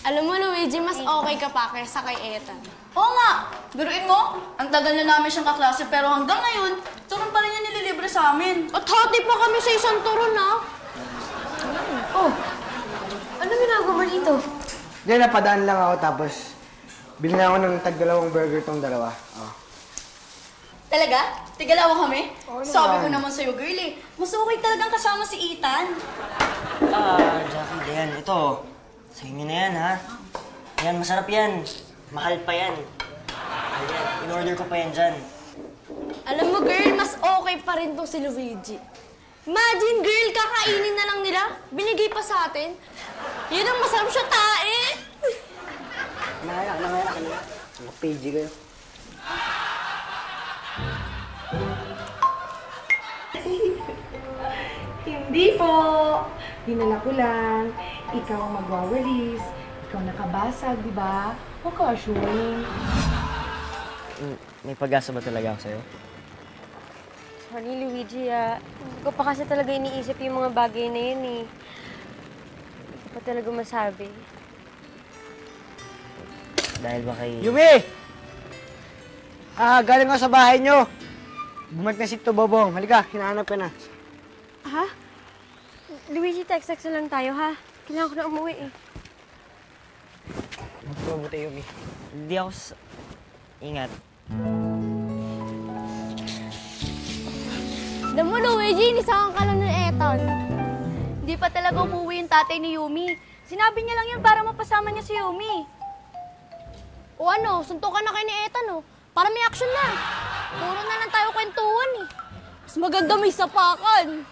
Alam mo, Luigi, mas okay ka pa kaysa kay Ethan. Oo nga! Biruin mo, ang tagal na namin siyang kaklase pero hanggang ngayon, turon pa rin niya nililibre sa amin. At hati pa kami sa isang turon, ha? Oh, ano ginagawa mo dito? Diyan, napadaan lang ako tapos bilhin ako ng tag-dalawang burger tong dalawa. Oh. Talaga? Tigalawa kami? Oo Sabi ko naman. naman sa'yo, girlie, mas okay talagang kasama si Ethan. Jackie, Dayan, ito. Sa inyo na yan, ha? Yan, masarap yan. Mahal pa yan. Mahal yan. In-order ko pa yan dyan. Alam mo, girl, mas okay pa rin to si Luigi. Imagine, girl, kakainin na lang nila. Binigay pa sa atin. Yun ang masarap siya tae. Nangayak. Mag-PG kayo. Hindi po. Dinala ko lang. Ikaw ang magwawalis. Ikaw nakabasag, di ba? Huwag ka assuming. May pag-asa ba talaga ako sa'yo? Sorry, Luigi, hindi ko pa kasi talaga iniisip yung mga bagay na yun, eh. Hindi ko pa talaga masabi. Dahil ba kay... Yumi! Galing ako sa bahay nyo. Bumalik na si Tubobong. Halika, hinahanap ka na. Ha? Luigi, text-text na lang tayo, ha? Kailangan ko na umuwi, eh. Mabuti, Yumi. Hindi ako Ingat. Alam mo, Luigi, inisakan ka lang ng Ethan. Hindi pa talaga umuwi yung tatay ni Yumi. Sinabi niya lang yun para mapasama niya si Yumi. O ano, suntukan na kayo ni Ethan, oh. Para may action na. Puro na lang tayo kwentuhan, eh. Mas maganda may sapakan.